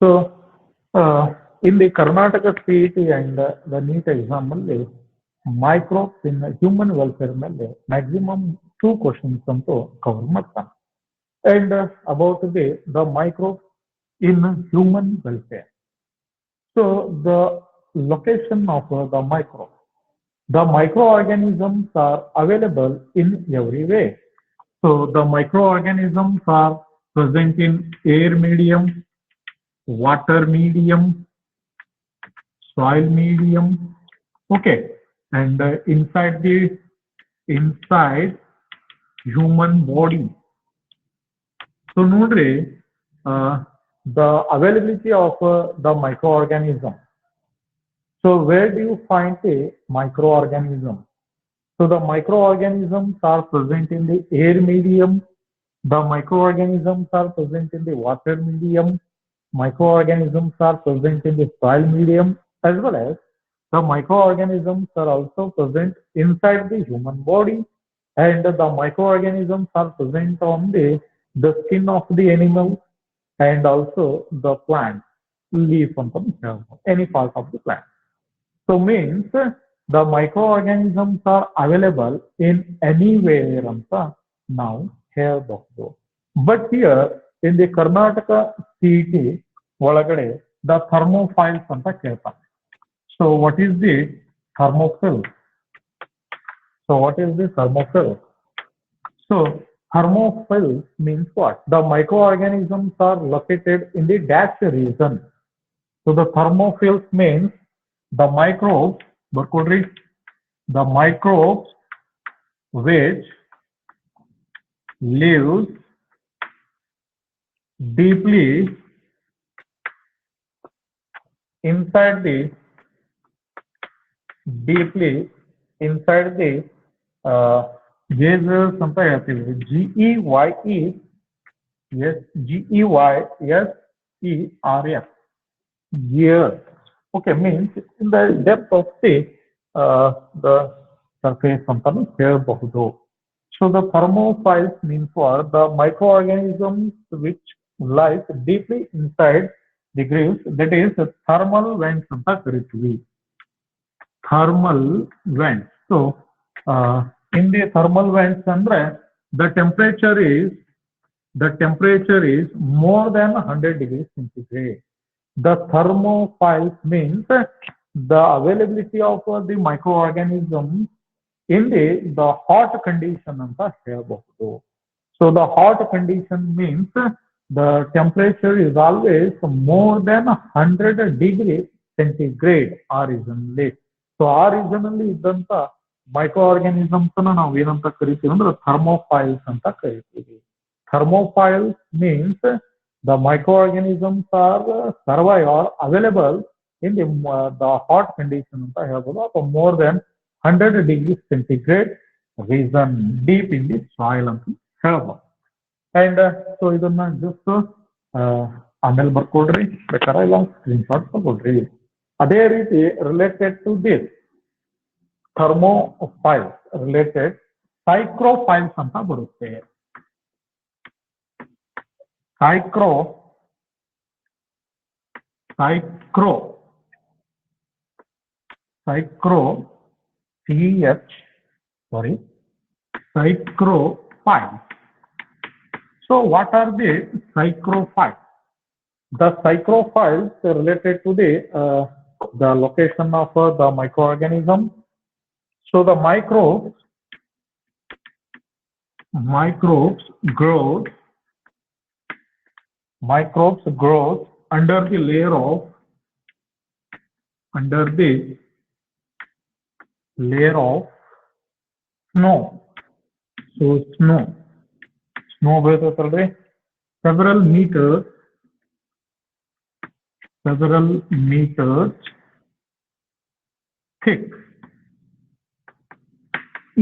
So in the Karnataka CET and the NEET exam ಅಲ್ಲಿ microbes in human welfare ಮೇಲೆ maximum 2 questions ಅಂತೂ cover ಮಾಡ್ತಾನೆ. And about the microbes in human welfare. So the location of the microbes. The microorganisms are available in every way. So the microorganisms are present in air medium, water medium, soil medium, okay, and inside human body. So nodri, the availability of the microorganism. So where do you find a microorganism? So the microorganisms are present in the air medium. The microorganisms are present in the water medium. Microorganisms are present in the soil medium, as well as the microorganisms are also present inside the human body, and the microorganisms are present on the skin of the animal and also the plant, leaf on any part of the plant. So means the microorganisms are available in anywhere ಅಂತ ನಾವು ಹೇಳಬಹುದು. But here in the Karnataka CET ಒಳಗಡೆ the thermophiles ಅಂತ ಕೇಳ್ತಾರೆ. So what is the thermophile? So what is the thermophile? So thermophile means what? The microorganisms are located in the dash region. So the thermophiles means the microbes, the microbes which lives deeply inside the geysers ಅಂತ ಹೇಳ್ತೀವಿ. GEYS gears. Okay, means in the depth of the surface ಅಂತಾನು ಹೇಳಬಹುದು. So the thermophiles means for the microorganisms which lies deeply inside the grooves, that is thermal vents ಅಂತ ಕರಿತೀವಿ. Thermal vents. So in the thermal vents ಅಂದ್ರೆ the temperature is more than 100 degrees centigrade. The thermophiles means the availability of the microorganisms in the hot condition ಅಂತ ಹೇಳಬಹುದು. So the hot condition means the temperature is always more than 100 degrees centigrade ಆ region ಅಲ್ಲಿ. So ಆ region ಅಲ್ಲಿ ಇದ್ದಂತ microorganisms ನಾವು ಏನಂತ ಕರಿತೀವಿ ಅಂದ್ರೆ thermophiles ಅಂತ ಕರಿತೀವಿ. Thermophiles means the microorganisms are survive or available in the hot condition ಅಂತ ಹೇಳ್ಬೋದು, ಅಥವಾ more than 100 degrees centigrade region deep in the soil ಅಂತ ಹೇಳ್ಬೋದು. And so ಇದನ್ನ just ಆಮೇಲೆ ಬರ್ಕೊಡ್ರಿ, ಬೇಕಾದ್ರೆ ಇಲ್ಲ ಸ್ಕ್ರೀನ್ಶಾಟ್ ತಗೊಳ್ರಿ. ಅದೇ ರೀತಿ related to this thermophiles related psychrophiles ಅಂತ ಬರುತ್ತೆ. Psychro, psychrophiles. So what are the psychrophiles? The psychrophiles are related to the location of the microorganism. So the microbes grows under the layer of snow. So snow beರ್ತದಲ್ರಿ, several meters thick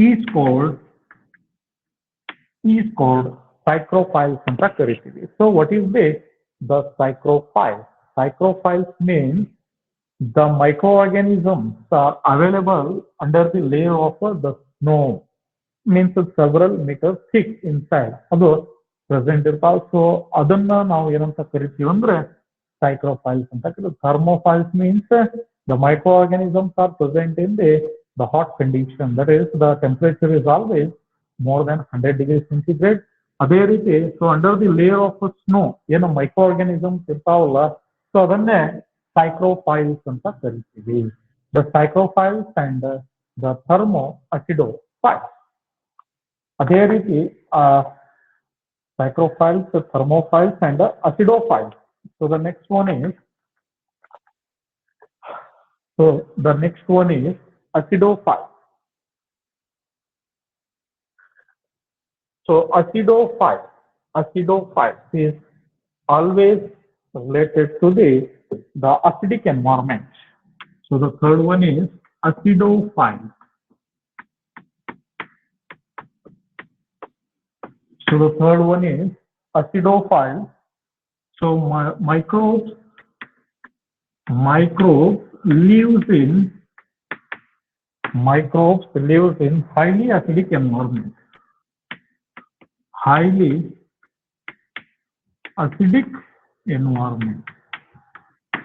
is called psychrophiles ಅಂತ ಕರಿತೀವಿ. So what is the psychrophiles? Psychrophiles means the microorganisms are available under the layer of the snow, means several meters thick inside ಅದು present ಇರ್ತಾವ. So ಅದನ್ನ ನಾವು ಏನಂತ ಕರಿತೀವಿ ಅಂದ್ರೆ psychrophiles anta kariತೀವಿ. Thermophiles means the microorganisms are present in the hot condition, that is the temperature is always more than 100 degrees centigrade. ಅದೇ ರೀತಿ so under the layer of snow ಏನು ಮೈಕ್ರೋ ಆರ್ಗಾನಿಸಮ್ಸ್ ಇರ್ತಾವಲ್ಲ, so ಅದನ್ನೇ psychrophiles ಅಂತ ಕರಿತೀವಿ. The psychrophiles and the thermo acidophiles. ಅದೇ ರೀತಿ psychrophiles, thermophiles and acidophiles. So the next one is acidophile. So acidophile is always related to the acidic environment. So the third one is acidophile. So the third one is acidophile. So microbes lives in highly acidic environment. Highly acidic environment.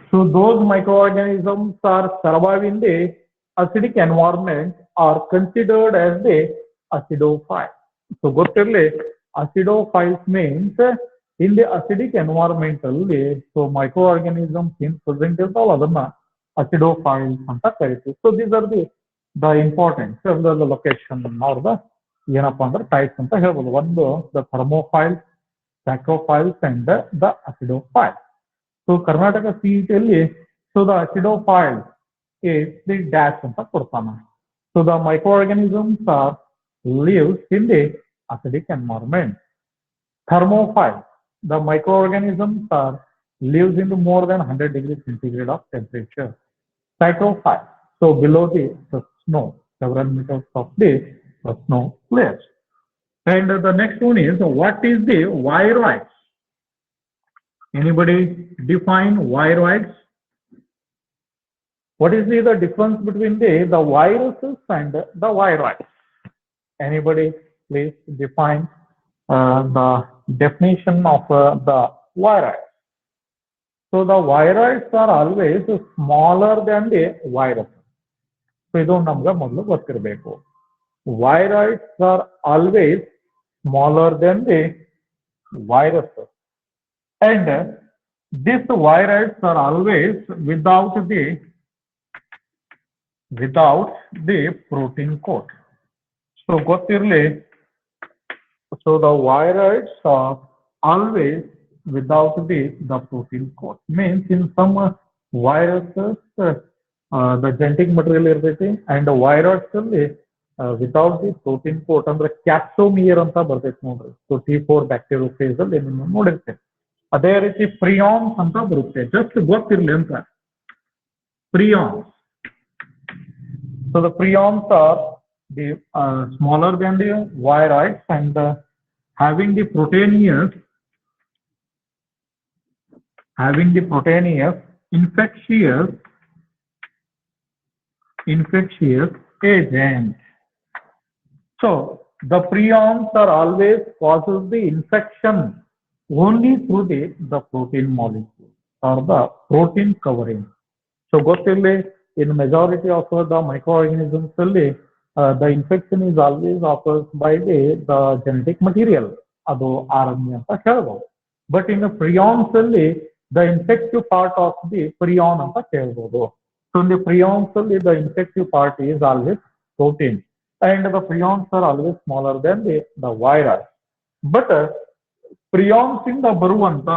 So those microorganisms are surviving the acidic environment are considered as the acidophile. So ಗೊತ್ತಿರಲಿ, acidophiles means in the acidic environment ಅಲ್ಲಿ so microorganisms in present ಇರ್ತಾವಲ್ಲ ಅದನ್ನ acidophiles ಅಂತ ಕರಿತೀವಿ. So these are the important the location or the ಏನಪ್ಪಾ ಅಂದ್ರೆ types ಅಂತ ಹೇಳ್ಬೋದು. ಒಂದು the thermophiles, psychrophiles and the acidophile. So Karnataka ಸಿಇಟಿಯಲ್ಲಿ so the acidophile is the dash ಅಂತ ಕೊಡ್ತಾನ. So the micro organisms are lives in the acidic environment. Thermophile, the microorganisms are lives in more than 100 degrees centigrade of temperature. Cycrophile, so below the snow, several meters of the snow layers. And the next one is, what is the viroids? Anybody define viroids? What is the difference between the viruses and the viroids? Anybody please define the definition of the viroids. So the viroids are always smaller than the virus. So idu namga modlu gottirabeku. Viroids are always smaller than the viruses, and these viroids are always without the protein coat. So ಗೊತ್ತಿರಲಿ, so the viroids are always without the protein coat. Means in some viruses the genetic material ಇರ್ತೈತಿ, and viroids ಅಲ್ಲಿ without the protein coat ಅಂದ್ರೆ ಕ್ಯಾಪ್ಸೋಮಿಯರ್ ಅಂತ ಬರ್ತೈತಿ ನೋಡ್ರಿ. So T4 ಬ್ಯಾಕ್ಟೀರಿಯೋಫೇಸ್ ಅಲ್ಲಿ ನೀವು ನೋಡಿರ್ತೇವೆ. ಅದೇ ರೀತಿ ಪ್ರಿಯಾನ್ಸ್ ಅಂತ ಬರುತ್ತೆ, ಜಸ್ಟ್ ಗೊತ್ತಿರ್ಲಿ ಅಂತ. ಪ್ರಿಯಾನ್ಸ್. So the prions are the smaller than the viroids and having the proteinaceous infectious agent. So the prions are always causes the infection only through the protein molecule or the protein covering. So ಗೊತ್ತಿರಲಿ, in majority of the microorganisms the infection is always occurs by the genetic material, adu RNA anta helbodu. But in the prions the infective part of the prion anta helbodu. So in the prions the infective part is always protein, and the prions are always smaller than the virus. But prions ಇಂದ ಬರುವಂತ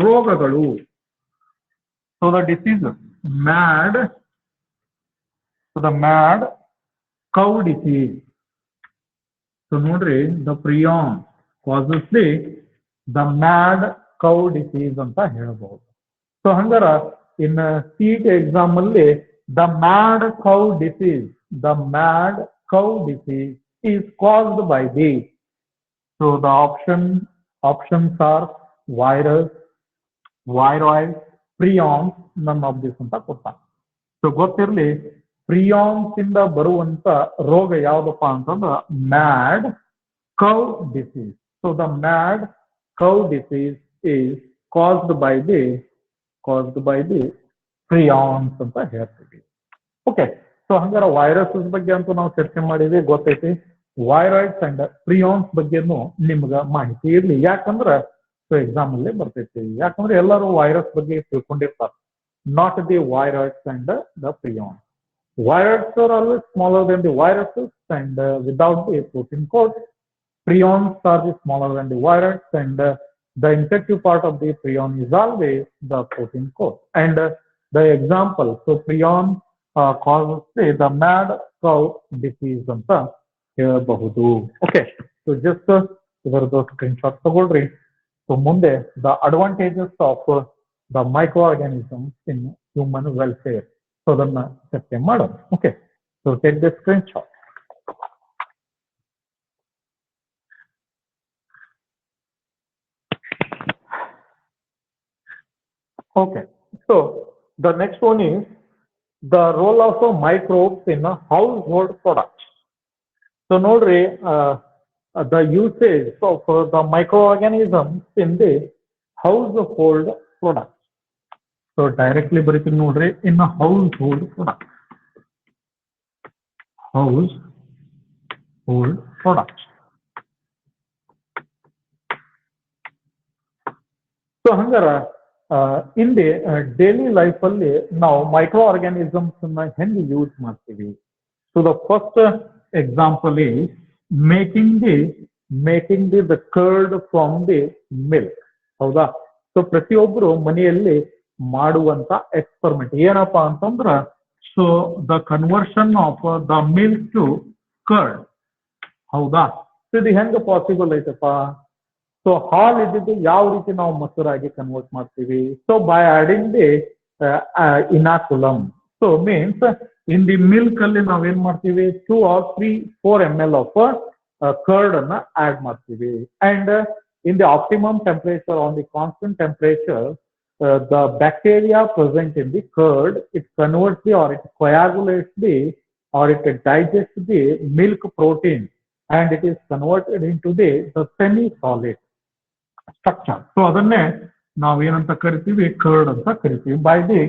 ರೋಗಗಳು, so the diseases, the mad cow disease. So ನೋಡ್ರಿ, the prion causes the mad cow disease ಅಂತ ಹೇಳ್ಬಹುದು. So ಹಂಗಾರ in CET exam ಅಲ್ಲಿ the mad cow disease is caused by the, so the options are virus, viroid, prions, none of this ಅಂತ ಕೊಡ್ತಾನೆ. So ಗೊತ್ತಿರಲಿ, ಪ್ರಿಯಾನ್ಸ್ ಇಂದ ಬರುವಂತ ರೋಗ ಯಾವ್ದಪ್ಪ ಅಂತಂದ್ರ mad cow disease. So the mad cow disease is caused by caused by the prions ಅಂತ ಹೇಳ್ತೀವಿ. ಓಕೆ, ಸೊ ಹಂಗಾರೆ ವೈರಸಸ್ ಬಗ್ಗೆ ಅಂತೂ ನಾವು ಚರ್ಚೆ ಮಾಡಿದ್ವಿ, ಗೊತ್ತೈತಿ. ವೈರಾಯ್ಡ್ಸ್ ಅಂಡ್ ಪ್ರಿಯಾನ್ಸ್ ಬಗ್ಗೆನೂ ನಿಮ್ಗೆ ಮಾಹಿತಿ ಇರ್ಲಿ, ಯಾಕಂದ್ರೆ ಸೊ ಎಕ್ಸಾಮ್ ಅಲ್ಲೇ ಬರ್ತೈತಿ. ಯಾಕಂದ್ರೆ ಎಲ್ಲರೂ ವೈರಸ್ ಬಗ್ಗೆ ತಿಳ್ಕೊಂಡಿರ್ತಾರೆ, not the viroids and the prions. Viruses are always smaller than the viruses and without the protein code. Prions are the smaller than the virus and the infective part of the prion is always the protein code. And the example, so prion causes the mad cow disease ಅಂತ ಹೇಳಬಹುದು. Okay, so just ಇದರದ್ದು screenshot ತಗೊಳ್ರಿ. So ಮುಂದೆ the advantages of the microorganisms in human welfare. So ಅದನ್ನ ಚರ್ಚೆ ಮಾಡೋಣ. Okay, so take the screenshot. Okay, so the next one is the role of microbes in household products. So ನೋಡ್ರಿ, the usage of the microorganisms in the household products. So directly ಬರೀತೀನಿ ನೋಡ್ರಿ, in a household products. Household products. So ಹಂಗಾರ in the daily life ಅಲ್ಲಿ ನಾವು microorganisms ಅನ್ನ ಹೆಂಗೆ use ಮಾಡ್ತೀವಿ? So the first example is making the curd from the milk. ಹೌದಾ? So ಪ್ರತಿಯೊಬ್ಬರು ಮನೆಯಲ್ಲಿ ಮಾಡುವಂತ ಎಕ್ಸ್ಪರಿಮೆಂಟ್ ಏನಪ್ಪಾ ಅಂತಂದ್ರ, so the conversion of the milk to curd. ಹೌದಾ? ಸೊ ಇದು ಹೆಂಗ ಪಾಸಿಬಲ್ ಐತಪ್ಪ? ಸೊ ಹಾಲ್ ಇದ್ದಿದ್ದು ಯಾವ ರೀತಿ ನಾವು ಮೊಸರಾಗಿ ಕನ್ವರ್ಟ್ ಮಾಡ್ತೀವಿ? So by adding the inoculum. So means in the milk ಅಲ್ಲಿ ನಾವೇನ್ ಮಾಡ್ತೀವಿ, 2 or 3, 4 ml ಆಫ್ ಕರ್ಡ್ ಅನ್ನ ಆಡ್ ಮಾಡ್ತೀವಿ. And in the optimum temperature, on the constant temperature, the bacteria present in the curd, it converts the or it coagulates the or it digests the milk protein and it is converted into the semi-solid structure. So ಅದನ್ನೇ ನಾವು ಏನಂತ ಕರಿತೀವಿ, curd ಅಂತ ಕರಿತೀವಿ. By the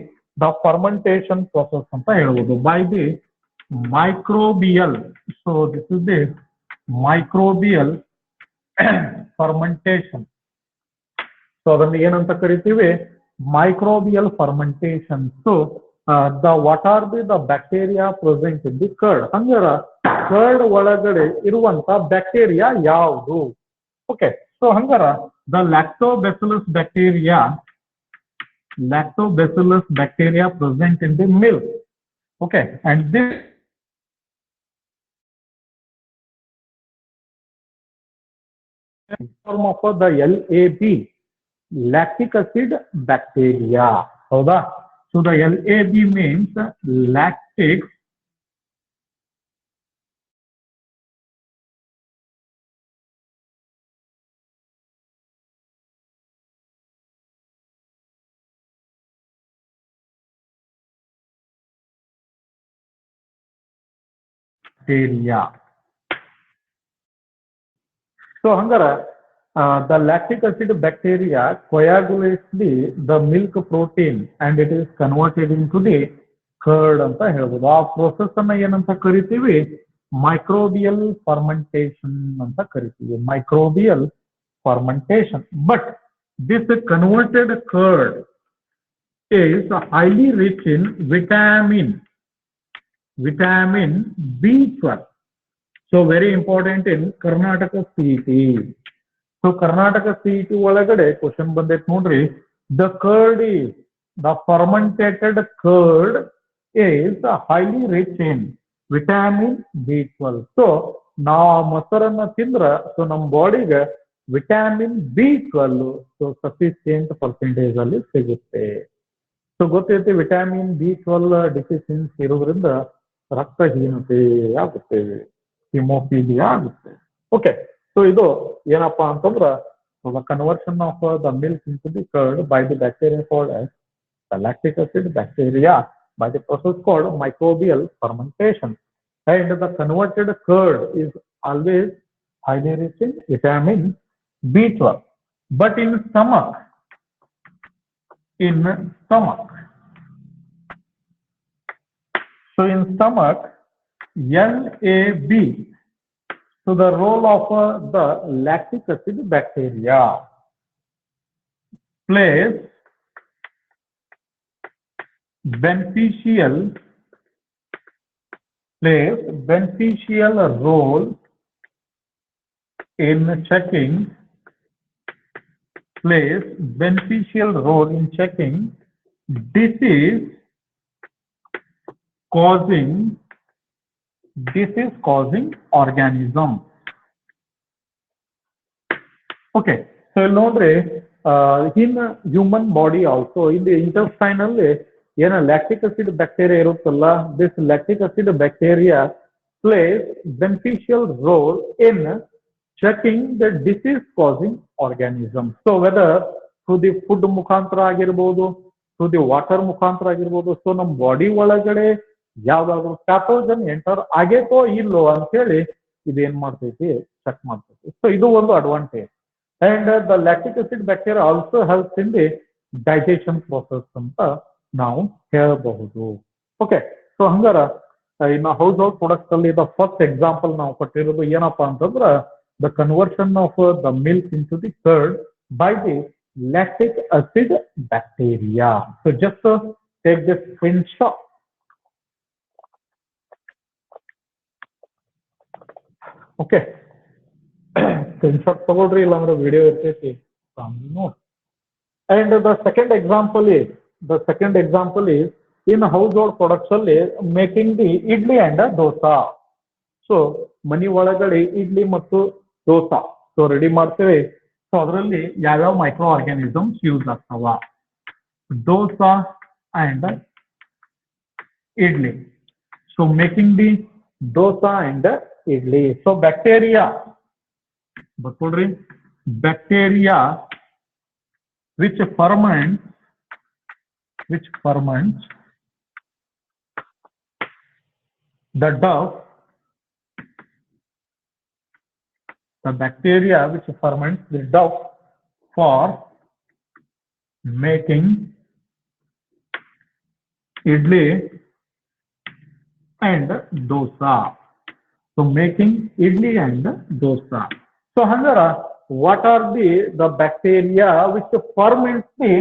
fermentation process ಅಂತ ಹೇಳ್ಬೋದು, by the microbial. So this is the microbial fermentation. So ಅದನ್ನ ಏನಂತ ಕರಿತೀವಿ, microbial fermentation. So what are the bacteria present in the curd? ಹಂಗಾರ curd ಒಳಗಡೆ ಇರುವಂತ ಬ್ಯಾಕ್ಟೀರಿಯಾ ಯಾವುದು? ಓಕೆ, ಸೊ ಹಂಗಾರ the lactobacillus bacteria present in the milk. Okay, and this form of the LAB, lactic acid bacteria. ಹೌದಾ? So the LAB means lactic bacteria. So ಹಂಗಾರ the lactic acid bacteria coagulates the milk protein and it is converted into the curd ಅಂತ ಹೇಳ್ಬೋದು. ಆ process ಅನ್ನ ಏನಂತ ಕರಿತೀವಿ, microbial fermentation ಅಂತ ಕರಿತೀವಿ, microbial fermentation. But this converted curd is highly rich in vitamin B12. So very important in Karnataka CET. So Karnataka CET ಒಳಗಡೆ question ಬಂದೈತೆ ನೋಡ್ರಿ, the fermented curd is highly rich in vitamin B12. So ನಾವು ಮೊಸರನ್ನ ತಿಂದ್ರ so ನಮ್ಮ ಬಾಡಿಗೆ vitamin B12 so sufficient percentage ಅಲ್ಲಿ ಸಿಗುತ್ತೆ. ಸೊ ಗೊತ್ತೈತಿ ವಿಟಾಮಿನ್ B12 ಡಿಫಿಷಿಯನ್ಸಿ ಇರೋದ್ರಿಂದ ರಕ್ತಹೀನತೆ ಆಗುತ್ತೆ, ಹಿಮೋಫಿಲಿಯಾ ಆಗುತ್ತೆ. ಓಕೆ, ಸೊ ಇದು ಏನಪ್ಪಾ ಅಂತಂದ್ರ the conversion of the milk into the curd by the bacteria called as the lactic acid bacteria by the process called microbial fermentation. And the converted curd is always highly rich in vitamin B12. But in stomach, in stomach. So in stomach, NAB. So the role of the lactic acid bacteria plays beneficial role in checking disease causing organism. Okay, so nodre in human body also in the intestinal lactic acid bacteria iruttalla, this lactic acid bacteria plays beneficial role in checking the disease causing organism. So whether through the food ಮುಖಾಂತರ ಆಗಿರಬಹುದು, through the water ಮುಖಾಂತರ ಆಗಿರಬಹುದು, so ನಮ್ಮ body ಒಳಗಡೆ ಯಾವ್ದಾದ್ರು pathogen enter ಆಗೇತೋ ಇಲ್ಲೋ ಅಂತ ಹೇಳಿ ಇದೇನ್ ಮಾಡ್ತೈತಿ ಚೆಕ್ ಮಾಡ್ತೈತಿ. ಸೊ ಇದು ಒಂದು advantage. And the lactic acid bacteria also helps in the digestion process ಅಂತ ನಾವು ಹೇಳಬಹುದು. ಓಕೆ, ಸೊ ಹಂಗಾರ ಇನ್ನು ಹೌಸ್ ಹೋಲ್ಡ್ ಪ್ರಾಡಕ್ಟ್ಸ್ ಅಲ್ಲಿ ದ ಫಸ್ಟ್ ಎಕ್ಸಾಂಪಲ್ ನಾವು ಕೊಟ್ಟಿರೋದು ಏನಪ್ಪಾ ಅಂತಂದ್ರ the conversion of the milk into the curd by the lactic acid bacteria. So just take this screenshot. Okay. Screenshot ತಗೊಳ್ರಿ ಇಲ್ಲಾಂದ್ರೆ ವಿಡಿಯೋ ಇರ್ತೈತಿ ನೋಡಿ. And the second example is in household products ಅಲ್ಲಿ making the idli and dosa. So ಮನಿ ಒಳಗಡೆ ಇಡ್ಲಿ ಮತ್ತು dosa so ready ಮಾಡ್ತೇವೆ. So ಅದರಲ್ಲಿ ಯಾವ್ಯಾವ ಮೈಕ್ರೋ ಆರ್ಗ್ಯಾನಿಸಮ್ಸ್ ಯೂಸ್ ಆಗ್ತಾವ? Dosa and idli. So making the dosa and idli. So bacteria which ferments the dough, the bacteria which ferments the dough for making idli and dosa. So making idli and dosa. So hangara, what are the bacteria which ferments the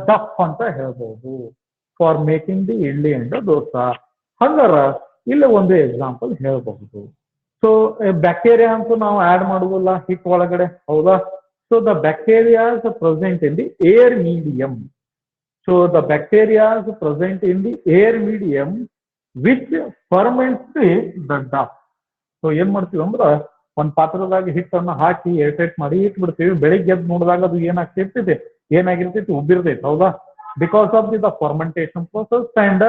dough anta helbodu for making the idli and dosa? Hangara ಇಲ್ಲಿ ಒಂದು example ಹೇಳಬಹುದು. So bacteria ಅಂತೂ ನಾವು add ಮಾಡುವುದಿಲ್ಲ ಹಿಟ್ ಒಳಗಡೆ, ಹೌದಾ? So the bacterias present in the air medium. So the bacterias present in the air medium which ferments the dough. ಸೊ ಏನ್ ಮಾಡ್ತೀವಿ ಅಂದ್ರೆ ಒಂದ್ ಪಾತ್ರದಾಗ ಹಿಟ್ಟನ್ನು ಹಾಕಿ ಏರ್ಟೈಟ್ ಮಾಡಿ ಇಟ್ಬಿಡ್ತೀವಿ. ಬೆಳಿಗ್ಗೆ ಎದ್ದು ನೋಡಿದಾಗ ಅದು ಏನಾಗಿರ್ತೈತಿ ಉಬ್ಬಿರ್ತೈತಿ, ಹೌದಾ? Because of the fermentation process and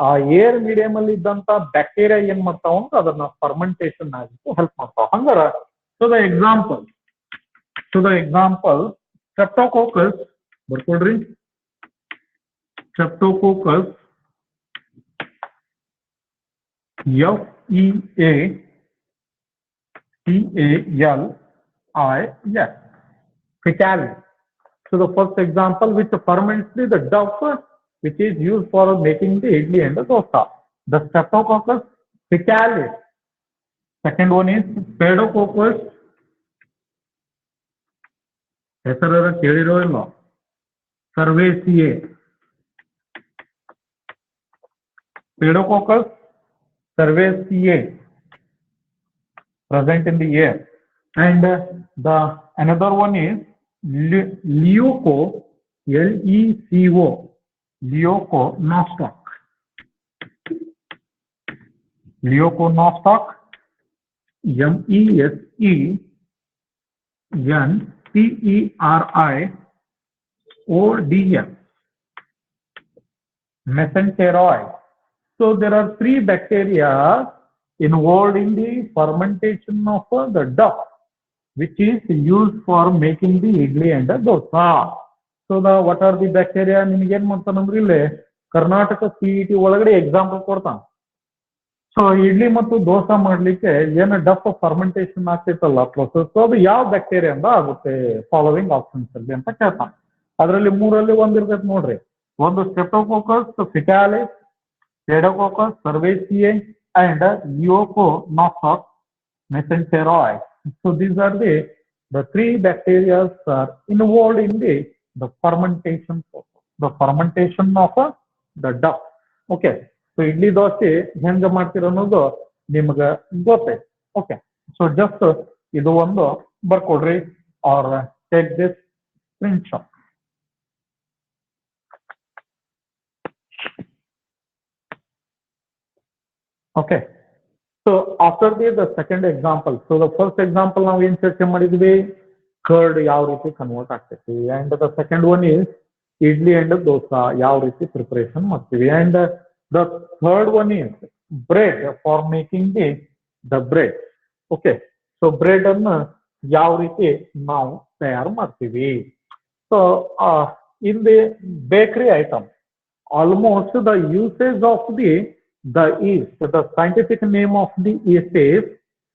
ಆ ಏರ್ ಮೀಡಿಯಂ ಅಲ್ಲಿ ಇದ್ದಂತ ಬ್ಯಾಕ್ಟೀರಿಯಾ ಏನ್ ಮಾಡ್ತಾವ ಅಂದ್ರೆ ಅದನ್ನ ಫರ್ಮೆಂಟೇಶನ್ ಆಗಲಿಕ್ಕೆ ಹೆಲ್ಪ್ ಮಾಡ್ತಾವ. ಹಂಗಾರ ಸೊ ದ ಎಕ್ಸಾಂಪಲ್ ಸ್ಟ್ರೆಪ್ಟೋಕೋಕಸ್ ಬರ್ಕೊಡ್ರಿ. Streptococcus FEACALIS, fecalis. So the first example which ferments the dough which is used for making the idli and the dosa, the Streptococcus fecalis. Second one is Pedococcus. ಹೆಸರ ಕೇಳಿರೋ ಇಲ್ಲ, ಸರ್ವೇಸಿಯೆ. Pedococcus cerevisiae present in the air. And the another one is Leuco, LECO, Leuconostoc. Leuconostoc, MESENTERIODS, mesenteroid. So there are three bacteria involved in the fermentation of the dough, which is used for making the idli and the dosa. So what are the bacteria? ನಿಮಗೆ ಏನ್ ಮಾಡ್ತಾನಂದ್ರೆ ಇಲ್ಲಿ Karnataka CET ಒಳಗಡೆ example ಕೊಡ್ತಾನ. So idli ಮತ್ತು ದೋಸಾ ಮಾಡ್ಲಿಕ್ಕೆ ಏನು deaf fermentation ಆಗ್ತೈತಲ್ಲ process, ಅದು ಯಾವ ಬ್ಯಾಕ್ಟೀರಿಯಾ ಅಂತ ಆಗುತ್ತೆ ಫಾಲೋವಿಂಗ್ ಆಪ್ಷನ್ಸ್ ಅಲ್ಲಿ ಅಂತ ಕೇಳ್ತಾನೆ. ಅದರಲ್ಲಿ ಮೂರಲ್ಲಿ ಒಂದು ಇರ್ತೈತೆ ನೋಡ್ರಿ. ಒಂದು ಸ್ಟ್ರೆಪ್ಟೋಕೋಕಸ್ ಫಿಟಾಲಿಸ್, ಸ್ಟೆಡೋಕೋಕಸ್ ಸರ್ವೇಸಿಯೆ and Euconophos mesenteroides. So these are the three bacteria are involved in the fermentation process, the fermentation of the dough. Okay. So idli dosa ಹೆಂಗ ಮಾಡ್ತೀರ ಅನ್ನೋದು ನಿಮಗೆ ಗೊತ್ತೈತೆ. Okay. So just ಇದು ಒಂದು ಬರ್ಕೊಡ್ರಿ or take this screenshot. Okay. So after the second example, so the first example ನಾವು ಏನು ಚರ್ಚೆ ಮಾಡಿದ್ವಿ, ಕರ್ಡ್ ಯಾವ ರೀತಿ ಕನ್ವರ್ಟ್ ಆಗ್ತೈತಿ, and the second one is idli and dosa ಯಾವ ರೀತಿ ಪ್ರಿಪರೇಷನ್ ಮಾಡ್ತೀವಿ, and the third one is bread for making the bread. Okay. So bread ಅನ್ನ ಯಾವ ರೀತಿ ನಾವು ತಯಾರು ಮಾಡ್ತೀವಿ. So in the bakery item, almost the usage of the yeast, the scientific name of the yeast is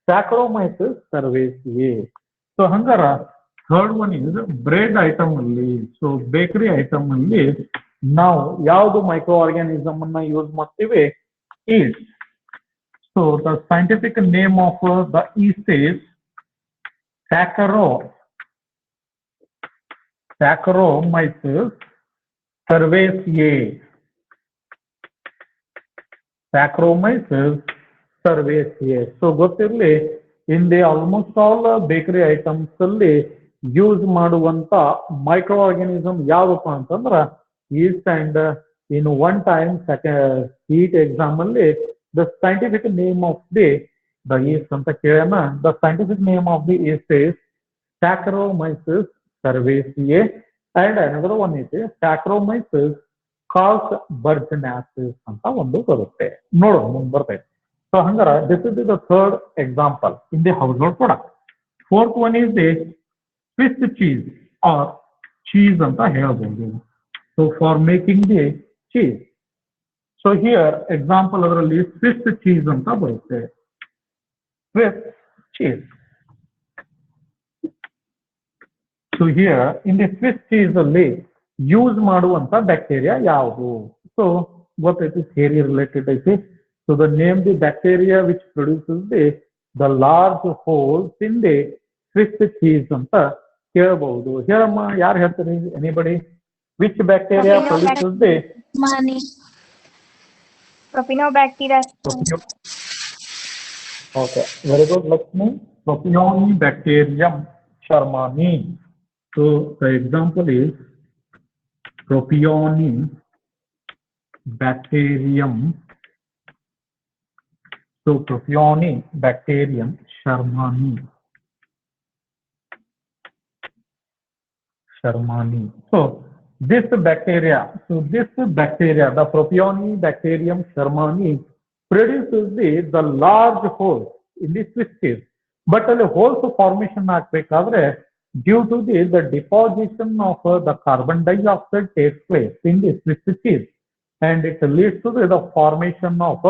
Saccharomyces cerevisiae. So hangara third one is bread item only. So bakery item only now yavadu microorganism anna use ಮಾಡ್ತೀವಿ, yeast. So the scientific name of the yeast is Saccharomyces cerevisiae. Saccharomyces cerevisiae. So ಗೊತ್ತಿರಲಿ, in the almost all bakery items ಅಲ್ಲಿ use ಮಾಡುವಂತ ಮೈಕ್ರೋಆರ್ಗಾನಿಸಮ್ ಯಾವಪ್ಪ ಅಂತಂದ್ರ yeast. and in one time heat exam ಅಲ್ಲಿ the scientific name of the yeast ಅಂತ ಕೇಳೋಣ. The scientific name of the yeast is Saccharomyces cerevisiae, and another one is Saccharomyces Burgeonasis ಅಂತ ಒಂದು ಬರುತ್ತೆ. ನೋಡೋಣ ಮುಂದೆ ಬರ್ತೈತೆ. So ಹಂಗಾರ this is the third example in the household product. Fourth one is the Swiss cheese or cheese ಅಂತ ಹೇಳ್ಬೋದು. So for making the cheese, so here example ಅದರಲ್ಲಿ Swiss cheese ಅಂತ ಬರುತ್ತೆ. Swiss cheese. So here in the Swiss cheese ಅಲ್ಲಿ use ಮಾಡುವಂತ bacteria ಯಾವುದು? So ಗೊತ್ತೈತಿ, ಸೇರಿ ರಿಲೇಟೆಡ್ ಐತಿ. So the name the bacteria which produces the large holes in the Swiss cheese ಅಂತ ಕೇಳಬಹುದು. ಹೇಳಮ್ಮ, ಯಾರು ಹೇಳ್ತಾರೆ? Anybody? Which bacteria produces the Propionibacteria. Okay, very good, Lakshmi. Propionibacterium shermani. So the example is Propionibacterium. So Propionibacterium shermani. So this bacteria, the Propionibacterium shermani produces the large holes in the Swiss cheese. But the holes formation ಆಗ್ಬೇಕಾದ್ರೆ due to the deposition of the carbon dioxide takes place in the Swiss cheese, and it leads to the formation of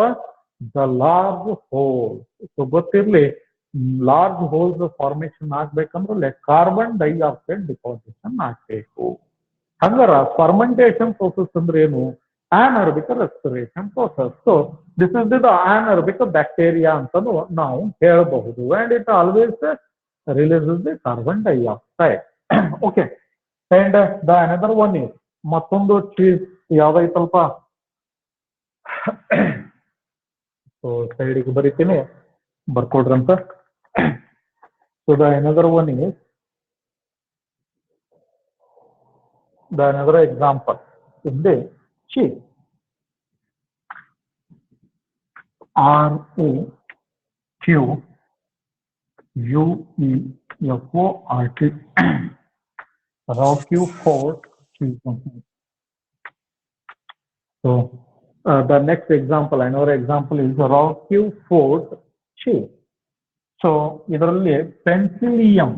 the large holes. So ಗೊತ್ತಿರಲಿ, large holes formation ಆಗ್ಬೇಕಂದ್ರೆ carbon dioxide deposition ಆಗ್ಬೇಕು. ಹಂಗಾರ fermentation process ಅಂದ್ರೆ ಏನು? anaerobic respiration process. So this is the anaerobic bacteria ಅಂತಲೂ ನಾವು ಹೇಳಬಹುದು, and it always releases the carbon dioxide. Okay, and the another one is ಮತ್ತೊಂದು ಚೀಸ್ ಯಾವ್ದೈತಲ್ಪ, ಸೊ ಸೈಡಿಗೆ ಬರೀತೀನಿ, ಬರ್ಕೊಡ್ರಂತ. So the another one is the another example in the cheese. ROQUEFORT Roquefort cheese. So the next example, another example is Roquefort cheese. So ಇದರಲ್ಲಿ Penicillium.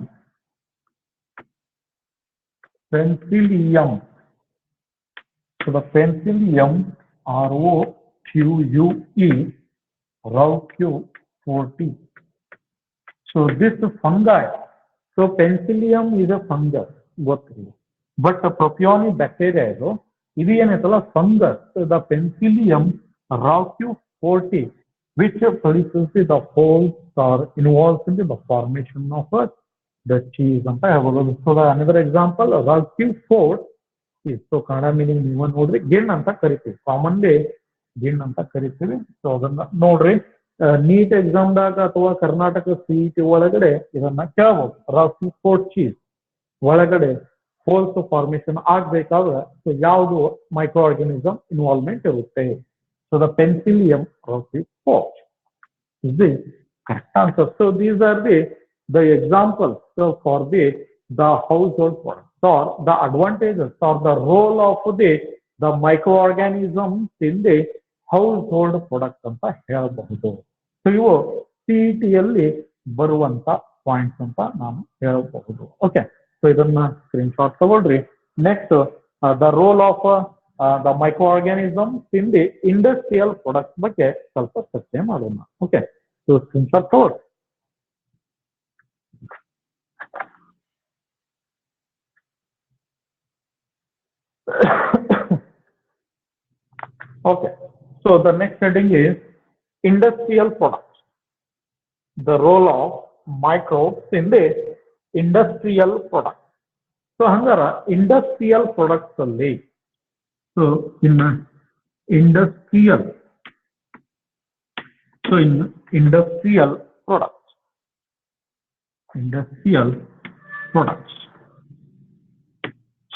So the Penicillium ROQUE Roquefort. So this fungi. So Penicillium is a fungus. What? But propioni bacteria ಇದು ಏನೈತಲ್ಲ fungus the penicillium roqueforti which produces the holes or involves in the formation of the cheese ಅಂತ ಹೇಳ್ಬೋದು. So another example ರಾಕ್ಯುಫೋರ್ಟ್ is so Kannada meaning ನೀವು ನೋಡ್ರಿ ಗಿಣ್ ಅಂತ ಕರಿತೀವಿ, commonly ಗಿಣ್ ಅಂತ ಕರಿತೀವಿ. ಸೊ ಅದನ್ನ ನೋಡ್ರಿ ನೀಟ್ ಎಕ್ಸಾಮ್ದಾಗ ಅಥವಾ ಕರ್ನಾಟಕ ಸಿಇಟಿ ಒಳಗಡೆ ಇದನ್ನ ಕೇಳಬಹುದು. ರಾಕ್ಯುಫೋರ್ಟ್ ಚೀಸ್ ಒಳಗಡೆ ಹೋಲ್ಸ್ ಫಾರ್ಮೇಶನ್ ಆಗ್ಬೇಕಾದ್ರೆ ಯಾವುದು ಮೈಕ್ರೋ ಆರ್ಗಾನಿಸಮ್ ಇನ್ವಾಲ್ವ್ಮೆಂಟ್ ಇರುತ್ತೆ. So the Penicillium roquefort is the correct answer. So these are the examples for the household products or the advantages or the role of the microorganisms in the household products ಅಂತ ಹೇಳಬಹುದು. So ಇವು ಸಿಇಟಿಯಲ್ಲಿ ಬರುವಂತ points ಅಂತ ನಾನು ಹೇಳಬಹುದು. Okay, so ಇದನ್ನ screen shot ತಗೊಳ್ರಿ. Next the role of the microorganisms in the industrial products ಬಗ್ಗೆ ಸ್ವಲ್ಪ ಚರ್ಚೆ ಮಾಡೋಣ. ಓಕೆ, ಸೊ ಸ್ಕ್ರೀನ್ಶಾಟ್ ತಗೊಳ್ಳಿ. Okay, so the next heading is industrial products. The role of microbes in the industrial products. So ಹಂಗಾರ industrial products ಅಲ್ಲಿ so in industrial products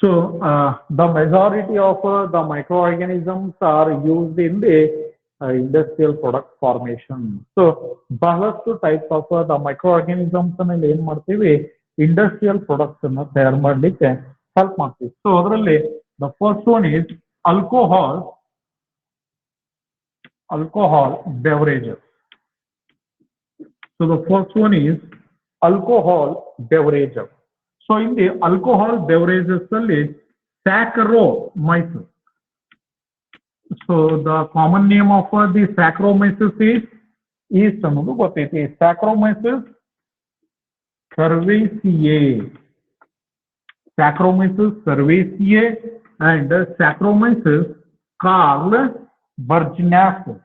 so the majority of the microorganisms are used in the industrial product formation. So ಬಹಳಷ್ಟು types of the microorganisms ನಲ್ಲಿ ಏನ್ ಮಾಡ್ತೀವಿ, industrial products ಅನ್ನು ತಯಾರು ಮಾಡಲಿಕ್ಕೆ help ಮಾಡ್ತೀವಿ. ಸೊ ಅದರಲ್ಲಿ the first one is alcohol beverages. So the first one is alcohol beverages. So in the alcohol beverages ಅಲ್ಲಿ Saccharomyces. So the common name of the Saccharomyces is yeast ಅನ್ನೋದು ಗೊತ್ತೈತಿ. Saccharomyces cerevisiae and Saccharomyces carlsberginaceae.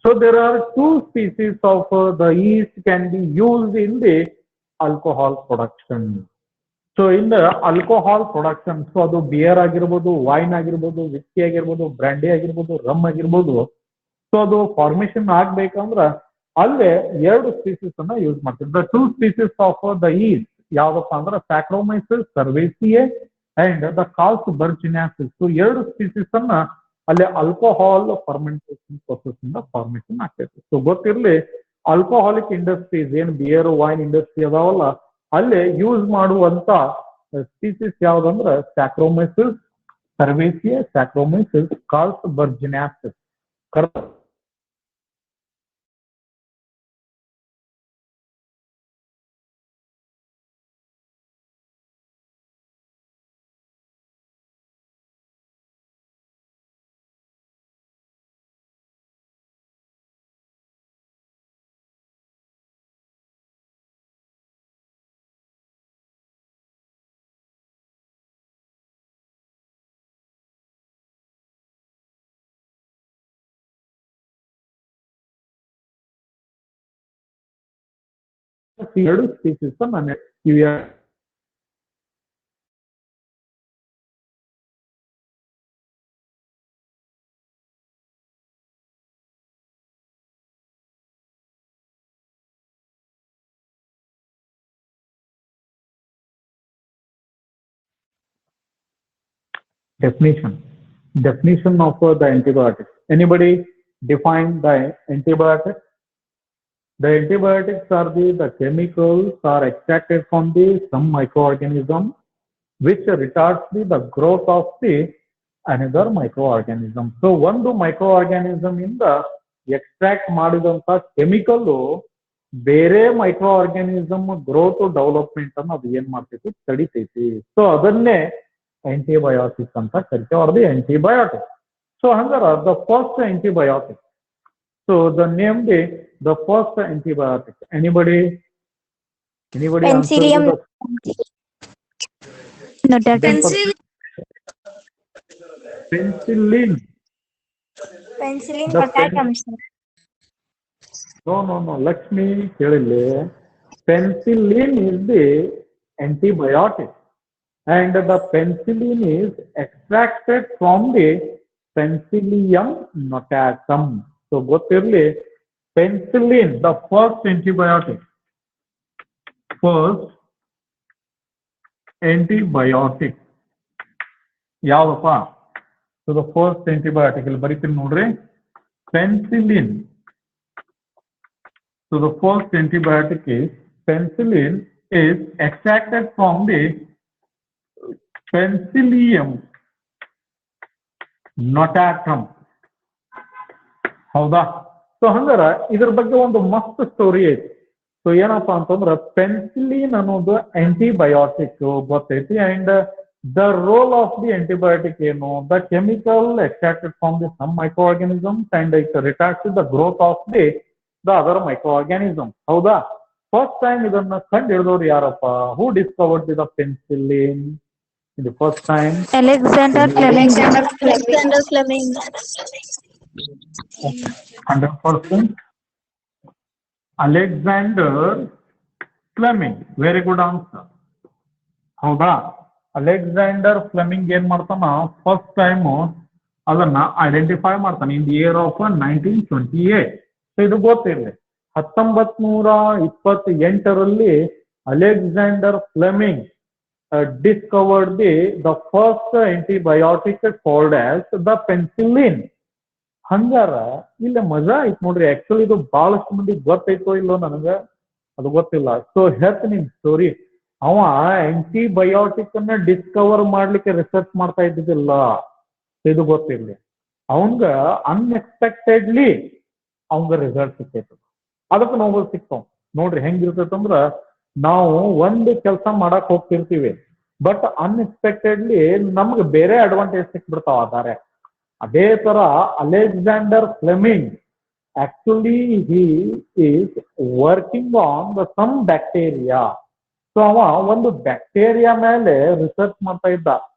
So there are two species of the yeast can be used in the alcohol production. So in the alcohol production, so ಅದು beer ಆಗಿರ್ಬೋದು, wine ಆಗಿರ್ಬೋದು, whisky ಆಗಿರ್ಬೋದು, brandy ಆಗಿರ್ಬೋದು, rum ಆಗಿರ್ಬೋದು. So ಅದು formation ಆಗ್ಬೇಕಂದ್ರ ಅಲ್ಲೇ ಎರಡು ಸ್ಪೀಸೀಸ್ ಅನ್ನ ಯೂಸ್ ಮಾಡ್ತೀವಿ. The two species of the yeast ಯಾವ್ದಪ್ಪ ಅಂದ್ರೆ Saccharomyces cerevisiae and the carlsberginaceae. So ಎರಡು ಸ್ಪೀಸೀಸ್ ಅನ್ನ ಅಲ್ಲಿ ಆಲ್ಕೋಹಾಲ್ ಫರ್ಮೆಂಟೇಷನ್ ಪ್ರೊಸೆಸ್ ಇಂದ ಫಾರ್ಮೇಶನ್ ಆಗ್ತೈತಿ. ಸೊ ಗೊತ್ತಿರ್ಲಿ, ಆಲ್ಕೋಹಾಲಿಕ್ ಇಂಡಸ್ಟ್ರೀಸ್ ಏನ್ ಬಿಯರ್ ವೈನ್ ಇಂಡಸ್ಟ್ರಿ ಅದಾವಲ್ಲ, ಅಲ್ಲೇ ಯೂಸ್ ಮಾಡುವಂತ ಸ್ಪೀಸೀಸ್ ಯಾವ್ದಂದ್ರೆ Saccharomyces cerevisiae, Saccharomyces carlsberginaceae. ಎರಡು ಸ್ಪೀಸೀಸ್ ನಾನು definition of the antibiotics. Anybody define the antibiotics? The antibiotics are the chemicals are extracted from some microorganism which retards the growth of another microorganism. So ಒಂದು microorganism ಇಂದ extract ಮಾಡಿದಂತ chemical ಬೇರೆ microorganism growth development ಅನ್ನು ಅದು ಏನ್ ಮಾಡ್ತೈತಿ, ತಡಿತೈತಿ. So ಅದನ್ನೇ antibiotics ಅಂತ ಕರಿತೇವೆ, or the antibiotics. So ಹಂಗಾರ the first antibiotic. So the name the first antibiotic. Anybody Anybody answer to Penicillium. the Not that one. penicillin? Penicillin The potassium, sir. no. Lakshmi, ಕೇಳಿಲ್ಲಿ. Penicillin is the antibiotic, and the penicillin is extracted from the Penicillium notatum. So ಗೊತ್ತಿರಲಿ, penicillin, the first antibiotic. ಯಾವಪ್ಪ? So the first antibiotic ಇಲ್ಲಿ ಬರೀತೀನಿ ನೋಡ್ರಿ, penicillin. So the first antibiotic is penicillin is extracted from the Penicillium notatum. ಹೌದಾ? So ಹಂಗಾರ ಇದ್ರ ಬಗ್ಗೆ ಒಂದು ಮಸ್ತ್ ಸ್ಟೋರಿ ಐತಿ. ಸೊ ಏನಪ್ಪಾ ಅಂತಂದ್ರ ಪೆನ್ಸಿಲಿನ್ ಅನ್ನೋದು ಆಂಟಿಬಯೋಟಿಕ್ ಗೊತ್ತೈತಿ. And the role of the antibiotic ಏನು? The chemical extracted from the some micro organisms and it retards the growth of the other micro organism. ಹೌದಾ? ಫಸ್ಟ್ ಟೈಮ್ ಇದನ್ನ ಕಂಡು ಹಿಡಿದವ್ರು ಯಾರಪ್ಪ? Who discovered the penicillin in the first time? Alexander Fleming. Alexander Fleming. 100%. Alexander Fleming. Very good answer. ಹೌದಾ? Alexander Fleming ಏನ್ ಮಾಡ್ತಾನ? First time ಅದನ್ನ identify ಮಾಡ್ತಾನೆ ಇನ್ ದಿ ಇಯರ್ ಆಫ್ 1928. ಇದು ಗೊತ್ತಿರಲಿ, 1928ರಲ್ಲಿ Alexander Fleming discovered the first antibiotic called as the penicillin. ಹಂಗಾರ ಇಲ್ಲ ಮಜಾ ಐತ್ ನೋಡ್ರಿ. ಆಕ್ಚುಲಿ ಇದು ಬಹಳಷ್ಟು ಮಂದಿ ಗೊತ್ತೈತೋ ಇಲ್ಲೋ ನನಗ ಅದು ಗೊತ್ತಿಲ್ಲ. ಸೊ ಹೇಳ್ತೀನಿ ನಿಮ್ ಸ್ಟೋರಿ. ಅವ ಆಂಟಿಬಯೋಟಿಕ್ ಅನ್ನ ಡಿಸ್ಕವರ್ ಮಾಡ್ಲಿಕ್ಕೆ ರಿಸರ್ಚ್ ಮಾಡ್ತಾ ಇದ್ದಿದ್ದಿಲ್ಲ, ಇದು ಗೊತ್ತಿರ್ಲಿ. ಅವಂಗ ಅನ್ಎಕ್ಸ್ಪೆಕ್ಟೆಡ್ಲಿ ಅವಂಗ ರಿಸಲ್ಟ್ ಸಿಕ್ಕೈತು, ಅದಕ್ಕೆ ನಾವು ಸಿಕ್ತಾವ. ನೋಡ್ರಿ ಹೆಂಗಿರ್ತೈತಂದ್ರ, ನಾವು ಒಂದು ಕೆಲಸ ಮಾಡಕ್ ಹೋಗ್ತಿರ್ತೀವಿ, ಬಟ್ ಅನ್ಎಕ್ಸ್ಪೆಕ್ಟೆಡ್ಲಿ ನಮ್ಗೆ ಬೇರೆ ಅಡ್ವಾಂಟೇಜ್ ಸಿಕ್ಬಿಡ್ತಾವ ಆಧಾರ. ಅದೇ ತರ Alexander Fleming actually he is working on the some bacteria. So ಅವ ಒಂದು ಬ್ಯಾಕ್ಟೀರಿಯಾ ಮೇಲೆ ರಿಸರ್ಚ್ ಮಾಡ್ತಾ ಇದ್ದ.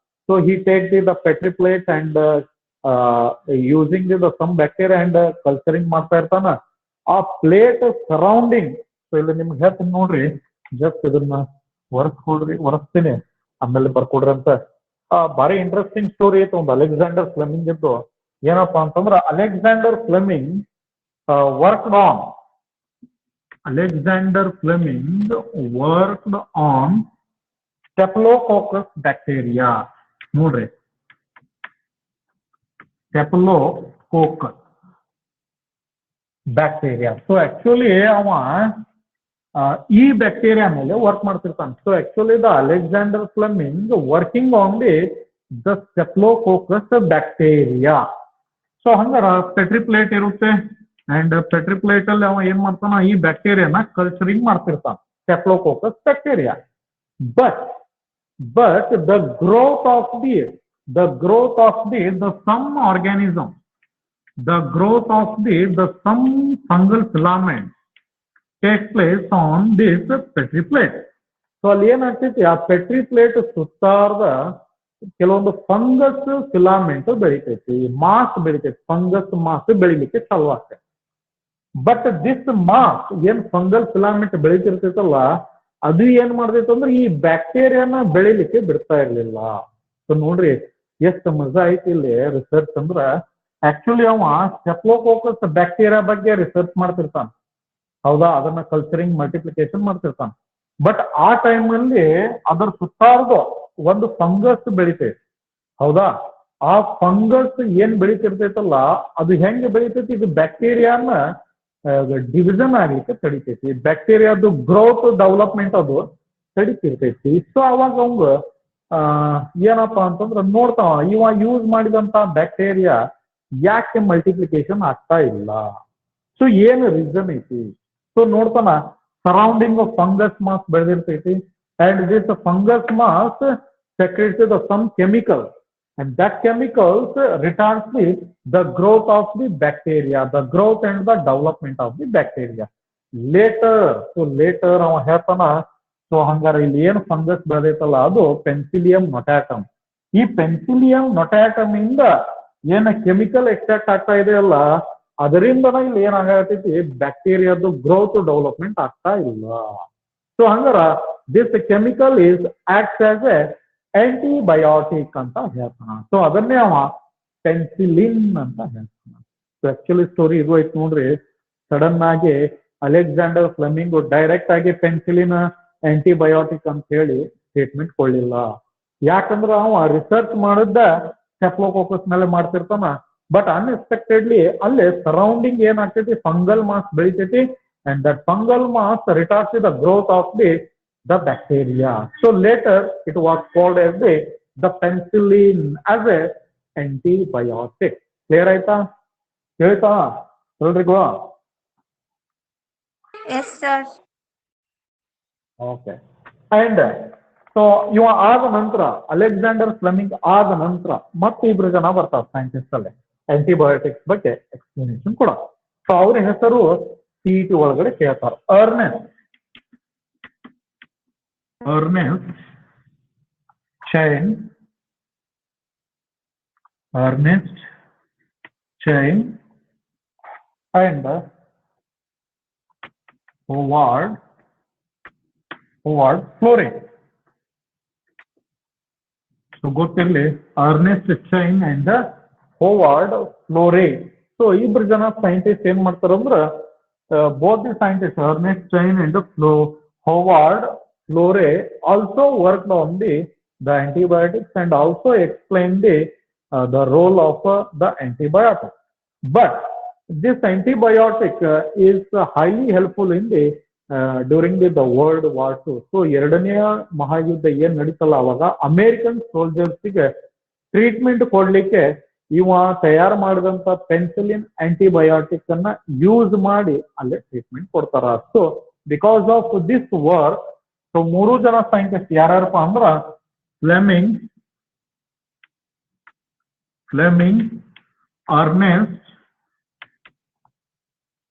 So he take the petri plate and using the some bacteria and culturing ಮಾಡ್ತಾ ಇರ್ತಾನ. ಆ ಪ್ಲೇಟ್ ಸರೌಂಡಿಂಗ್, ಸೊ ಇಲ್ಲಿ ನಿಮ್ಗೆ ಹೇಳ್ತೀನಿ ನೋಡ್ರಿ, ಜಸ್ಟ್ ಇದನ್ನ ಒರೆಸ್ತೀನಿ ಆಮೇಲೆ ಬರ್ಕೊಡ್ರಿ ಅಂತ. ಭಾರಿ ಇಂಟ್ರೆಸ್ಟಿಂಗ್ ಸ್ಟೋರಿ ಐತೆ ಒಂದು ಅಲೆಕ್ಸಾಂಡರ್ ಫ್ಲೆಮಿಂಗ್ ಇದ್ದು. ಏನಪ್ಪಾ ಅಂತಂದ್ರ Alexander Fleming worked on staphylococcus bacteria. ನೋಡ್ರಿ, ಸ್ಟೆಫ್ಲೋಕೋಕಸ್ ಬ್ಯಾಕ್ಟೀರಿಯಾ. ಸೊ ಆಕ್ಚುಲಿ ಅವ ಈ ಬ್ಯಾಕ್ಟೀರಿಯಾ ಮೇಲೆ ವರ್ಕ್ ಮಾಡ್ತಿರ್ತಾನೆ. So actually the Alexander Fleming working on the staphylococcus bacteria. So ಹಂಗಾರ ಪೆಟ್ರಿ ಪ್ಲೇಟ್ ಇರುತ್ತೆ, ಅಂಡ್ ಪೆಟ್ರಿ ಪ್ಲೇಟ್ ಅಲ್ಲಿ ಅವ ಏನ್ ಮಾಡ್ತಾನ? ಈ ಬ್ಯಾಕ್ಟೀರಿಯಾನ ಕಲ್ಚರಿಂಗ್ ಮಾಡ್ತಿರ್ತಾನ, staphylococcus bacteria. But the growth of the some organism, the growth of the some fungal filament takes place on this petri plate. So ಅಲ್ಲಿ ಏನಾಗ್ತೈತಿ, ಆ ಪೆಟ್ರಿ ಪ್ಲೇಟ್ ಸುತ್ತಾರ್ದ ಕೆಲವೊಂದು ಫಂಗಸ್ ಫಿಲಾಮೆಂಟ್ ಬೆಳಿತೈತಿ, ಮಾಸ್ ಬೆಳಿತೈತಿ, ಫಂಗಸ್ ಮಾಸ್ ಬೆಳಿಲಿಕ್ಕೆ ಚಾಲು ಆಗ್ತೈತಿ. ಬಟ್ ದಿಸ್ ಮಾಸ್ ಏನ್ ಫಂಗಲ್ ಫಿಲಾಮೆಂಟ್ ಬೆಳಿತಿರ್ತೈತಲ್ಲ, ಅದು ಏನ್ ಮಾಡ್ತೈತೆ ಅಂದ್ರೆ ಈ ಬ್ಯಾಕ್ಟೀರಿಯಾನ ಬೆಳಿಲಿಕ್ಕೆ ಬಿಡ್ತಾ ಇರ್ಲಿಲ್ಲ. ಸೊ ನೋಡ್ರಿ ಎಷ್ಟು ಮಜಾ ಐತಿ ಇಲ್ಲಿ ರಿಸರ್ಚ್ ಅಂದ್ರ. ಆಕ್ಚುಲಿ ಅವ ಸ್ಟೆಫ್ಲೋಕೋಕಸ್ ಬ್ಯಾಕ್ಟೀರಿಯಾ ಬಗ್ಗೆ ರಿಸರ್ಚ್ ಮಾಡ್ತಿರ್ತಾನ, ಹೌದಾ? ಅದನ್ನ ಕಲ್ಚರಿಂಗ್ ಮಲ್ಟಿಪ್ಲಿಕೇಶನ್ ಮಾಡ್ತಿರ್ತಾನ. ಬಟ್ ಆ ಟೈಮಲ್ಲಿ ಅದರ ಸುತ್ತಾರ್ದು ಒಂದು ಫಂಗಸ್ ಬೆಳಿತೈತಿ, ಹೌದಾ? ಆ ಫಂಗಸ್ ಏನ್ ಬೆಳಿತಿರ್ತೈತಲ್ಲ, ಅದು ಹೆಂಗ್ ಬೆಳಿತೈತಿ? ಇದು ಬ್ಯಾಕ್ಟೀರಿಯಾನ ಡಿವಿಷನ್ ಆಗ್ಲಿಕ್ಕೆ ತಡಿತೈತಿ, ಬ್ಯಾಕ್ಟೀರಿಯಾದು ಗ್ರೋತ್ ಡೆವಲಪ್ಮೆಂಟ್ ಅದು ತಡಿತಿರ್ತೈತಿ. ಸೊ ಅವಾಗ ಅವಂಗ ಏನಪ್ಪಾ ಅಂತಂದ್ರ ನೋಡ್ತಾವ, ಇವ ಯೂಸ್ ಮಾಡಿದಂತ ಬ್ಯಾಕ್ಟೀರಿಯಾ ಯಾಕೆ ಮಲ್ಟಿಪ್ಲಿಕೇಶನ್ ಆಗ್ತಾ ಇಲ್ಲ? ಸೊ ಏನು ರೀಸನ್ ಐತಿ? ಸೊ ನೋಡ್ತಾನ, ಸರೌಂಡಿಂಗ್ ಫಂಗಸ್ ಮಾಸ್ ಬೆಳೆದಿರ್ತೈತಿ, and this fungus mass secretes some chemicals, and that chemicals retards the growth of the bacteria, the growth and the development of the bacteria. Later, so later ಅವ ಹೇಳ್ತಾನ, so ಹಂಗಾರೆ ಇಲ್ಲಿ ಏನು fungus ಬೆಳೆದೈತಲ್ಲ ಅದು Penicillium ನೊಟ್ಯಾಟಮ್. ಈ Penicillium ನೊಟ್ಯಾಟಮ್ ಇಂದ ಏನ chemical extract ಆಗ್ತಾ ಇದೆಯಲ್ಲ ಅದರಿಂದನ ಇಲ್ಲಿ ಏನಾಗತೈತಿ ಬ್ಯಾಕ್ಟೀರಿಯಾದ ಗ್ರೋತ್ ಡೆವಲಪ್ಮೆಂಟ್ ಆಗ್ತಾ ಇಲ್ಲ. ಸೊ ಹಂಗಾರ this chemical is acts as A antibiotic ಅಂತ ಹೇಳ್ತಾನ. ಸೊ ಅದನ್ನೇ ಅವ ಪೆನ್ಸಿಲಿನ್ ಅಂತ ಹೇಳ್ತಾನ. ಸೊ ಆಕ್ಚುಲಿ ಸ್ಟೋರಿ ಇದು ಐತಿ ನೋಡ್ರಿ. ಸಡನ್ ಆಗಿ ಅಲೆಕ್ಸಾಂಡರ್ ಫ್ಲೆಮಿಂಗ್ ಡೈರೆಕ್ಟ್ ಆಗಿ ಪೆನ್ಸಿಲಿನ್ ಆಂಟಿಬಯೋಟಿಕ್ ಅಂತ ಹೇಳಿ ಸ್ಟೇಟ್ಮೆಂಟ್ ಕೊಡ್ಲಿಲ್ಲ. ಯಾಕಂದ್ರ ಅವ ರಿಸರ್ಚ್ ಮಾಡಿದ್ದ ಸ್ಟೆಫ್ಲೋಕೋಕಸ್ ಮೇಲೆ ಮಾಡ್ತಿರ್ತಾನ. ಬಟ್ ಅನ್ಎಕ್ಸ್ಪೆಕ್ಟೆಡ್ಲಿ ಅಲ್ಲೇ ಸರೌಂಡಿಂಗ್ ಏನಾಗ್ತೈತಿ ಫಂಗಲ್ ಮಾಸ್ ಬೆಳಿತೈತಿ and that fungal mass retards the growth of the bacteria. So later it was called as the penicillin as a antibiotic. Clear ಆಯ್ತಾ? ಹೇಳ್ತಾ ಎಲ್ರಿಗೂ? Yes, sir. Okay. And so ಇವ ಆದ ನಂತರ Alexander Fleming ಆದ ನಂತರ ಮತ್ತೆ ಇಬ್ರು ಜನ ಬರ್ತಾವ ಸೈಂಟಿಸ್ಟ್ ಅಲ್ಲೇ ಆಂಟಿಬಯೋಟಿಕ್ಸ್ ಬಗ್ಗೆ ಎಕ್ಸ್ಪ್ಲನೇಷನ್ ಕೊಡ. ಸೊ ಅವ್ರ ಹೆಸರು CET ಒಳಗಡೆ ಕೇಳ್ತಾರ. Ernest Chain and Howard Florey. So ಗೊತ್ತಿರಲಿ Ernest Chain and Howard Florey. So ಇಬ್ರು ಜನ ಸೈಂಟಿಸ್ಟ್ ಏನ್ ಮಾಡ್ತಾರಂದ್ರ both the scientist Ernest Chain and Howard Florey also worked on the antibiotics and also explained the role of the antibiotic. But this antibiotic is highly helpful in the during the World War II. So ಎರಡನೆಯ ಮಹಾಯುದ್ಧ ಏನ್ ನಡೀತಲ್ಲ ಅವಾಗ American ಸೋಲ್ಜರ್ಸ್ಗೆ treatment ಕೊಡ್ಲಿಕ್ಕೆ ಇವ ತಯಾರು ಮಾಡಿದಂತ penicillin antibiotic ಅನ್ನ use ಮಾಡಿ ಅಲ್ಲೇ ಟ್ರೀಟ್ಮೆಂಟ್ ಕೊಡ್ತಾರ. So because of this work so ಮೂರು ಜನ ಸೈಂಟಿಸ್ಟ್ ಯಾರ್ಯಾರಪ್ಪ ಅಂದ್ರ Fleming Ernest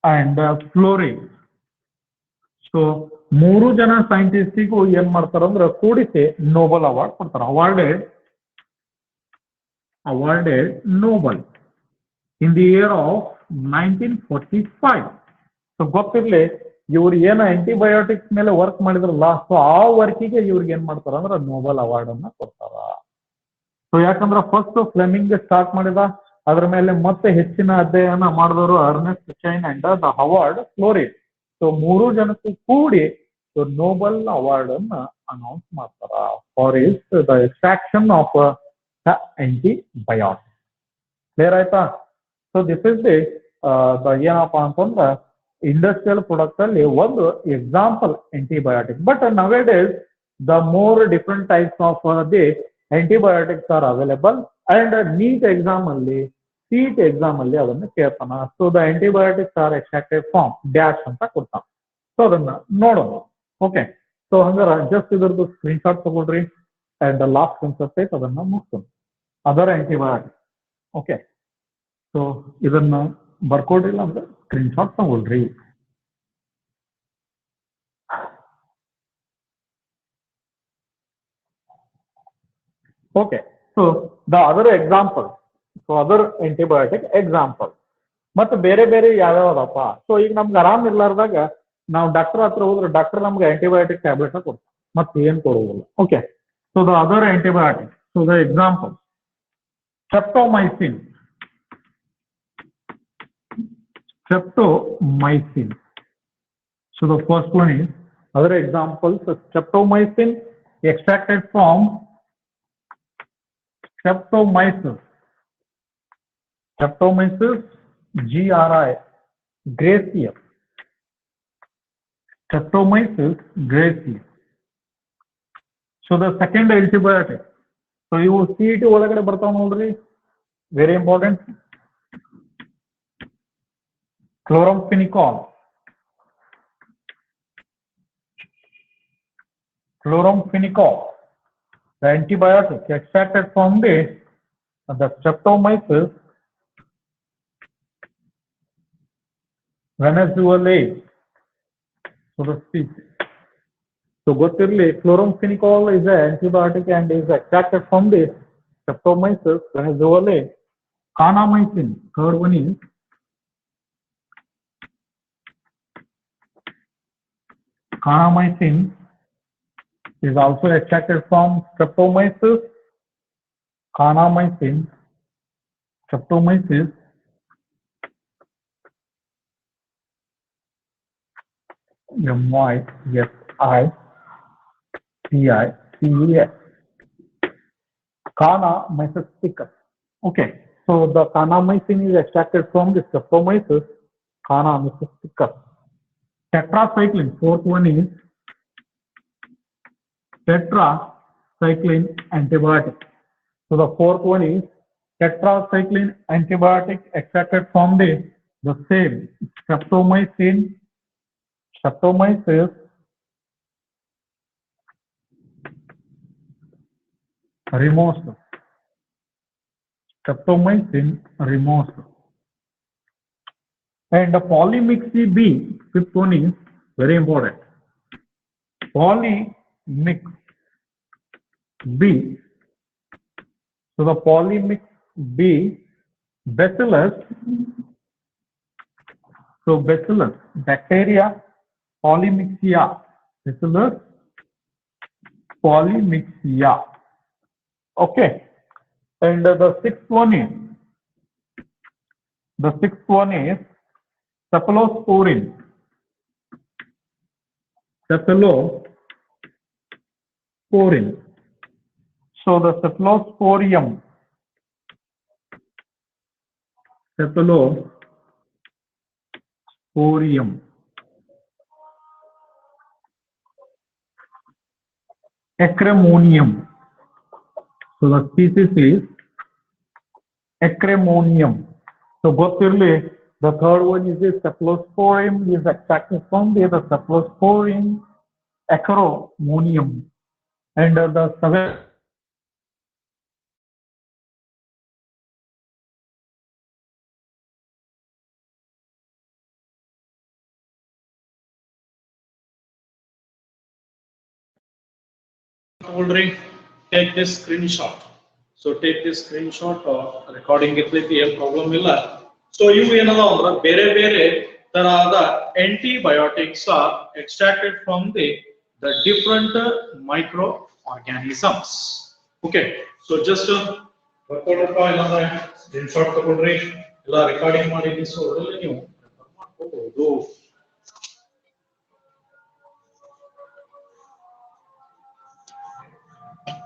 and Florey. So ಮೂರು ಜನ ಸೈಂಟಿಸ್ಟಿಗೂ ಏನ್ ಮಾಡ್ತಾರಂದ್ರ ಕೂಡಿಸಿ ನೋಬೆಲ್ ಅವಾರ್ಡ್ ಕೊಡ್ತಾರ. awarded Nobel in the year of 1945. So ಗೊತ್ತಿರ್ಲಿ ಇವ್ರು ಏನು ಆಂಟಿಬಯೋಟಿಕ್ಸ್ ಮೇಲೆ ವರ್ಕ್ ಮಾಡಿದ್ರಲ್ಲ ಸೊ ಆ ವರ್ಕಿಗೆ ಇವ್ರಿಗೆ ಏನ್ ಮಾಡ್ತಾರ ಅಂದ್ರೆ ನೋಬೆಲ್ ಅವಾರ್ಡ್ ಅನ್ನ ಕೊಡ್ತಾರ. ಸೊ ಯಾಕಂದ್ರೆ ಫಸ್ಟ್ ಫ್ಲೆಮಿಂಗ್ ಸ್ಟಾರ್ಟ್ ಮಾಡಿದ, ಅದ್ರ ಮೇಲೆ ಮತ್ತೆ ಹೆಚ್ಚಿನ ಅಧ್ಯಯನ ಮಾಡಿದವರು Ernest Chain and the Howard Florey. So ಮೂರು ಜನಕ್ಕೂ ಕೂಡಿ ನೋಬೆಲ್ ಅವಾರ್ಡ್ ಅನ್ನ ಅನೌನ್ಸ್ ಮಾಡ್ತಾರ for is the extraction of the antibiotic. Clear ಆಯ್ತಾ? ಸೊ ದಿಸ್ ಇಸ್ ದಿ ಏನಪ್ಪಾ ಅಂತಂದ್ರ ಇಂಡಸ್ಟ್ರಿಯಲ್ ಪ್ರಾಡಕ್ಟ್ ಅಲ್ಲಿ ಒಂದು example antibiotic. But nowadays the more different types of the antibiotics are available and NEET exam ಅಲ್ಲಿ CET exam ಅಲ್ಲಿ ಅದನ್ನ ಕೇಳ್ತಾನ. So the antibiotics are extracted from dash ಅಂತ ಕೊಡ್ತಾನ. ಸೊ ಅದನ್ನ ನೋಡೋಣ. ಓಕೆ, ಸೊ ಹಂಗಾರ ಜಸ್ಟ್ ಇದ್ರದ್ದು ಸ್ಕ್ರೀನ್ ಶಾಟ್ ತಗೊಳ್ರಿ ಅಂಡ್ ಲಾಸ್ಟ್ ಕಾನ್ಸೆಪ್ಟ್ ಐತೆ ಅದನ್ನ ಮುಗಿಸೋಣ. Other antibiotic. ಓಕೆ, ಸೊ ಇದನ್ನ ಬರ್ಕೊಡ್ರಿಲ್ಲ ಅಂದ್ರೆ ಸ್ಕ್ರೀನ್ ಶಾಟ್ ತಗೊಳ್ರಿ. Okay, so the other example, so other antibiotic example ಮತ್ತೆ ಬೇರೆ ಬೇರೆ ಯಾವ್ಯಾವದಪ್ಪ. ಸೊ ಈಗ ನಮ್ಗೆ ಆರಾಮ್ ಇರ್ಲಾರ್ದಾಗ ನಾವು ಡಾಕ್ಟರ್ ಹತ್ರ ಹೋದ್ರೆ ಡಾಕ್ಟರ್ ನಮ್ಗೆ ಆಂಟಿಬಯೋಟಿಕ್ ಟ್ಯಾಬ್ಲೆಟ್ ಕೊಡ್ತಾರೆ, ಮತ್ತೆ ಏನ್ ಕೊಡುವುದಿಲ್ಲ. Okay, so the other antibiotic, so the example streptomycin. So the first one is other examples. Streptomycin extracted from Streptomyces GRI Gracia. Streptomyces gracia. So the second antibiotic. So you see it ಒಳಗಡೆ ಬರ್ತಾವ ನೋಡ್ರಿ, very important. Chloramphenicol. The antibiotic extracted from the Streptomyces venezuelae. So the species. So ಗೊತ್ತಿರಲಿ chloramphenicol is an antibiotic and is extracted from the Streptomyces, whereas overlay kanamycin, third one is kanamycin is also extracted from Streptomyces. Kanamycin, Streptomyces, MYSICICES, Kanamycin. Okay, so the kanamycin is extracted from the Streptomyces, Kanamycin. Tetracycline, fourth one is tetracycline antibiotic. So the fourth one is tetracycline antibiotic extracted from the same Streptomyces remosus. Streptomycin remosus. And the polymyxi B, fifth one is very important. Polymyx B. So the polymyx B, Bacillus. So Bacillus, bacteria, polymyxia. Bacillus polymyxia. Okay. And the sixth one is cephalosporin. Cephalosporin. So the cephalosporium. Cephalosporium. Acremonium. So the species is Acremonium. So ಗೊತ್ತಿರಲಿ, the third one is the cephalosporin is extracted from the cephalosporin Acremonium. And the seventh Foldering, take this screenshot. So take this screenshot recording ಇರ್ಲಿಕ್ಕೆ ಏನು problem ಇಲ್ಲ. So ಇವು ಏನದ ಅಂದ್ರೆ ಬೇರೆ ಬೇರೆ ತರಹದ antibiotics are extracted from the different microorganisms. Okay, so just ಬರ್ಕೊಡ್ರಪ್ಪ, ಇಲ್ಲಾಂದ್ರೆ ಸ್ಕ್ರೀನ್ಶಾಟ್ ತಗೊಳ್ರಿ, ಇಲ್ಲ ರೆಕಾರ್ಡಿಂಗ್ ಮಾಡಿ ನೀವು ಮಾಡ್ಕೋಬಹುದು.